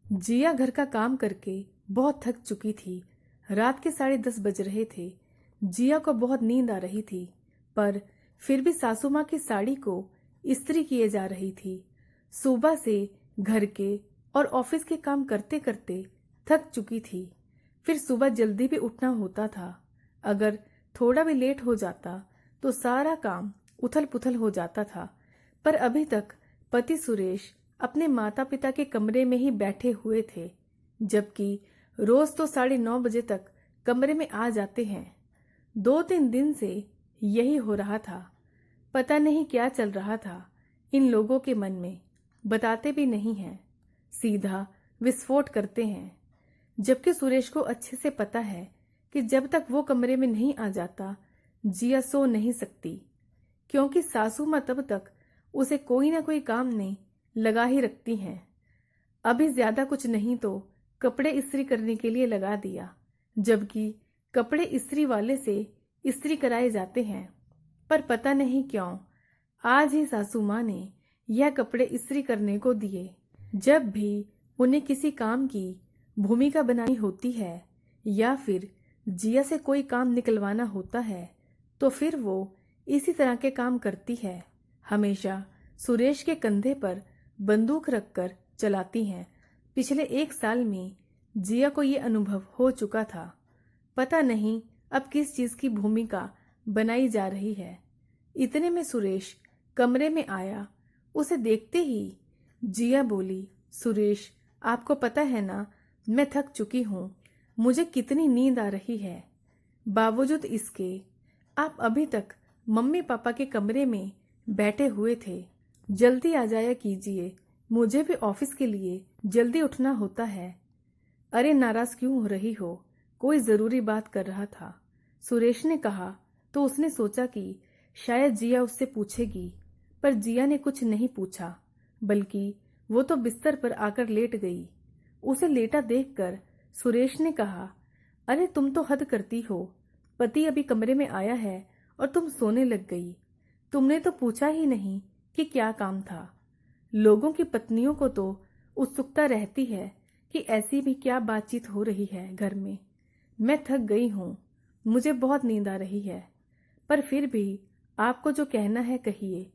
जिया घर का काम करके बहुत थक चुकी थी। रात के 10:30 बज रहे थे। जिया को बहुत नींद आ रही थी, पर फिर भी सासू माँ की साड़ी को इस्त्री किए जा रही थी। सुबह से घर के और ऑफिस के काम करते करते थक चुकी थी। फिर सुबह जल्दी भी उठना होता था। अगर थोड़ा भी लेट हो जाता तो सारा काम उथल पुथल हो जाता था। पर अभी तक पति सुरेश अपने माता पिता के कमरे में ही बैठे हुए थे, जबकि रोज तो 9:30 बजे तक कमरे में आ जाते हैं। 2-3 दिन से यही हो रहा था। पता नहीं क्या चल रहा था इन लोगों के मन में, बताते भी नहीं हैं, सीधा विस्फोट करते हैं। जबकि सुरेश को अच्छे से पता है कि जब तक वो कमरे में नहीं आ जाता जिया सो नहीं सकती, क्योंकि सासू माँ तब तक उसे कोई ना कोई काम में लगा ही रखती हैं। अभी ज्यादा कुछ नहीं तो कपड़े इस्त्री करने के लिए लगा दिया, जबकि कपड़े इस्त्री वाले से इस्त्री कराए जाते हैं। पर पता नहीं क्यों आज ही सासू माँ ने यह कपड़े इस्त्री करने को दिए। जब भी उन्हें किसी काम की भूमिका बनानी होती है या फिर जिया से कोई काम निकलवाना होता है, तो फिर वो इसी तरह के काम करती है। हमेशा सुरेश के कंधे पर बंदूक रखकर चलाती हैं। पिछले 1 साल में जिया को ये अनुभव हो चुका था। पता नहीं अब किस चीज की भूमिका बनाई जा रही है। इतने में सुरेश कमरे में आया। उसे देखते ही जिया बोली, सुरेश, आपको पता है ना, मैं थक चुकी हूँ। मुझे कितनी नींद आ रही है। बावजूद इसके आप अभी तक मम्मी पापा के कमरे में बैठे हुए थे। जल्दी आ जाया कीजिए, मुझे भी ऑफिस के लिए जल्दी उठना होता है। अरे नाराज क्यों हो रही हो, कोई जरूरी बात कर रहा था, सुरेश ने कहा। तो उसने सोचा कि शायद जिया उससे पूछेगी, पर जिया ने कुछ नहीं पूछा, बल्कि वो तो बिस्तर पर आकर लेट गई। उसे लेटा देखकर सुरेश ने कहा, अरे तुम तो हद करती हो। पति अभी कमरे में आया है और तुम सोने लग गई। तुमने तो पूछा ही नहीं कि क्या काम था। लोगों की पत्नियों को तो उत्सुकता रहती है कि ऐसी भी क्या बातचीत हो रही है घर में। मैं थक गई हूँ, मुझे बहुत नींद आ रही है। पर फिर भी आपको जो कहना है कहिए।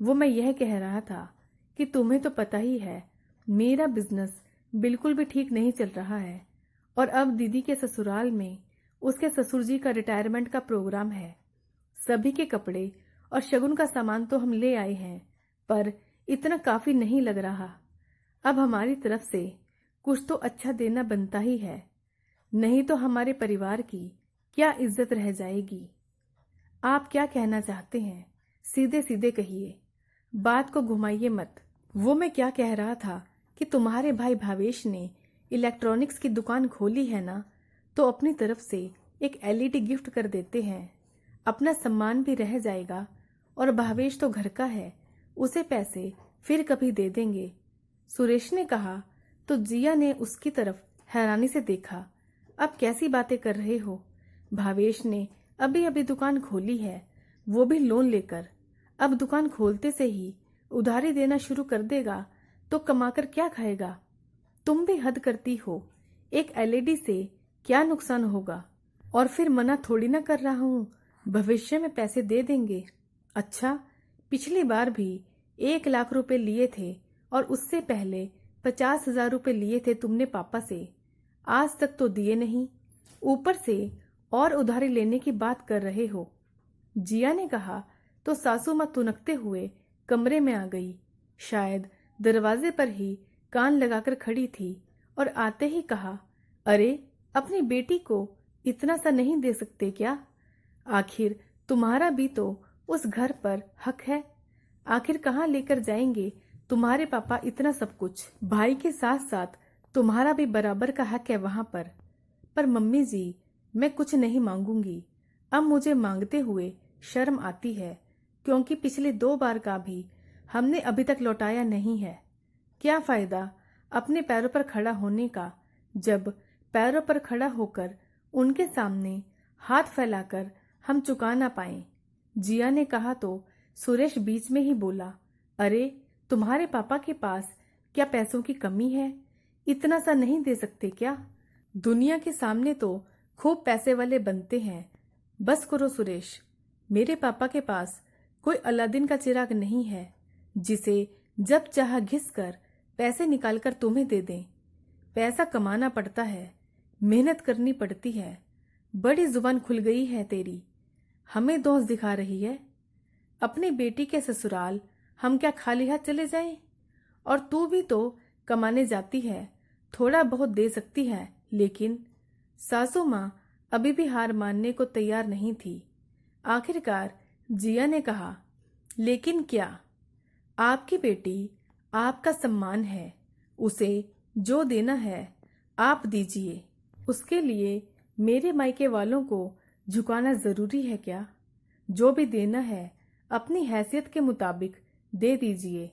वो मैं यह कह रहा था कि तुम्हें तो पता ही है मेरा बिजनेस बिल्कुल भी ठीक नहीं चल रहा है, और अब दीदी के ससुराल में उसके ससुर जी का रिटायरमेंट का प्रोग्राम है। सभी के कपड़े और शगुन का सामान तो हम ले आए हैं, पर इतना काफी नहीं लग रहा। अब हमारी तरफ से कुछ तो अच्छा देना बनता ही है, नहीं तो हमारे परिवार की क्या इज्जत रह जाएगी। आप क्या कहना चाहते हैं, सीधे सीधे कहिए, बात को घुमाइए मत। वो मैं क्या कह रहा था कि तुम्हारे भाई भावेश ने इलेक्ट्रॉनिक्स की दुकान खोली है ना, तो अपनी तरफ से एक एलईडी गिफ्ट कर देते हैं। अपना सम्मान भी रह जाएगा, और भावेश तो घर का है, उसे पैसे फिर कभी दे देंगे, सुरेश ने कहा। तो जिया ने उसकी तरफ हैरानी से देखा। अब कैसी बातें कर रहे हो, भावेश ने अभी अभी दुकान खोली है, वो भी लोन लेकर। अब दुकान खोलते से ही उधारी देना शुरू कर देगा तो कमाकर क्या खाएगा। तुम भी हद करती हो, एक एलईडी से क्या नुकसान होगा। और फिर मना थोड़ी ना कर रहा हूँ, भविष्य में पैसे दे देंगे। अच्छा, पिछली बार भी 1 लाख रुपए लिए थे और उससे पहले 50,000 रुपए लिए थे तुमने पापा से, आज तक तो दिए नहीं, ऊपर से और उधारी लेने की बात कर रहे हो, जिया ने कहा। तो सासू माँ तुनकते हुए कमरे में आ गई। शायद दरवाजे पर ही कान लगाकर खड़ी थी और आते ही कहा, अरे अपनी बेटी को इतना सा नहीं दे सकते क्या? आखिर तुम्हारा भी तो उस घर पर हक है। आखिर कहाँ लेकर जाएंगे तुम्हारे पापा इतना सब कुछ? भाई के साथ साथ तुम्हारा भी बराबर का हक है वहां पर। पर मम्मी जी, मैं कुछ नहीं मांगूंगी। अब मुझे मांगते हुए शर्म आती है, क्योंकि पिछले 2 बार का भी हमने अभी तक लौटाया नहीं है। क्या फायदा अपने पैरों पर खड़ा होने का, जब पैरों पर खड़ा होकर उनके सामने हाथ फैलाकर हम चुका ना पाए, जिया ने कहा। तो सुरेश बीच में ही बोला, अरे तुम्हारे पापा के पास क्या पैसों की कमी है? इतना सा नहीं दे सकते क्या? दुनिया के सामने तो खूब पैसे वाले बनते हैं। बस करो सुरेश, मेरे पापा के पास कोई अलादीन का चिराग नहीं है जिसे जब चाह घिस कर पैसे निकालकर तुम्हें दे दें। पैसा कमाना पड़ता है, मेहनत करनी पड़ती है। बड़ी जुबान खुल गई है तेरी, हमें दोष दिखा रही है। अपनी बेटी के ससुराल हम क्या खाली हाथ चले जाएं? और तू भी तो कमाने जाती है, थोड़ा बहुत दे सकती है। लेकिन सासू माँ अभी भी हार मानने को तैयार नहीं थी। आखिरकार जिया ने कहा, लेकिन क्या? आपकी बेटी आपका सम्मान है, उसे जो देना है आप दीजिए। उसके लिए मेरे मायके वालों को झुकाना जरूरी है क्या? जो भी देना है अपनी हैसियत के मुताबिक दे दीजिए।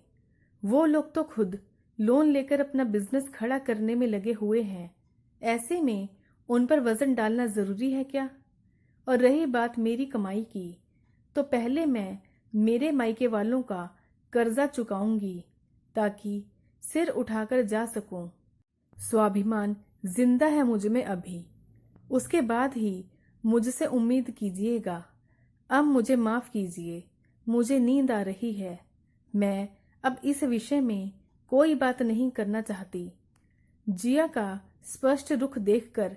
वो लोग तो खुद लोन लेकर अपना बिजनेस खड़ा करने में लगे हुए हैं। ऐसे में उन पर वजन डालना जरूरी है क्या? और रही बात मेरी कमाई की, तो पहले मैं मेरे मायके वालों का कर्जा चुकाऊंगी ताकि सिर उठाकर जा सकूं। स्वाभिमान जिंदा है मुझ में अभी, उसके बाद ही मुझसे उम्मीद कीजिएगा। अब मुझे माफ कीजिए, मुझे नींद आ रही है। मैं अब इस विषय में कोई बात नहीं करना चाहती। जिया का स्पष्ट रुख देखकर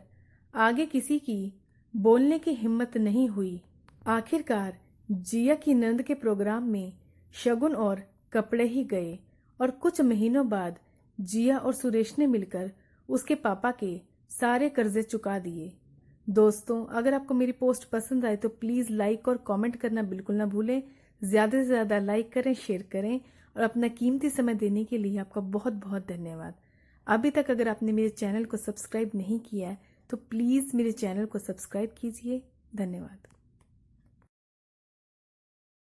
आगे किसी की बोलने की हिम्मत नहीं हुई। आखिरकार जिया की नंद के प्रोग्राम में शगुन और कपड़े ही गए और कुछ महीनों बाद जिया और सुरेश ने मिलकर उसके पापा के सारे कर्जे चुका दिए। दोस्तों, अगर आपको मेरी पोस्ट पसंद आए तो प्लीज़ लाइक और कमेंट करना बिल्कुल ना भूलें। ज़्यादा से ज़्यादा लाइक करें, शेयर करें और अपना कीमती समय देने के लिए आपका बहुत बहुत धन्यवाद। अभी तक अगर आपने मेरे चैनल को सब्सक्राइब नहीं किया है तो प्लीज़ मेरे चैनल को सब्सक्राइब कीजिए। धन्यवाद।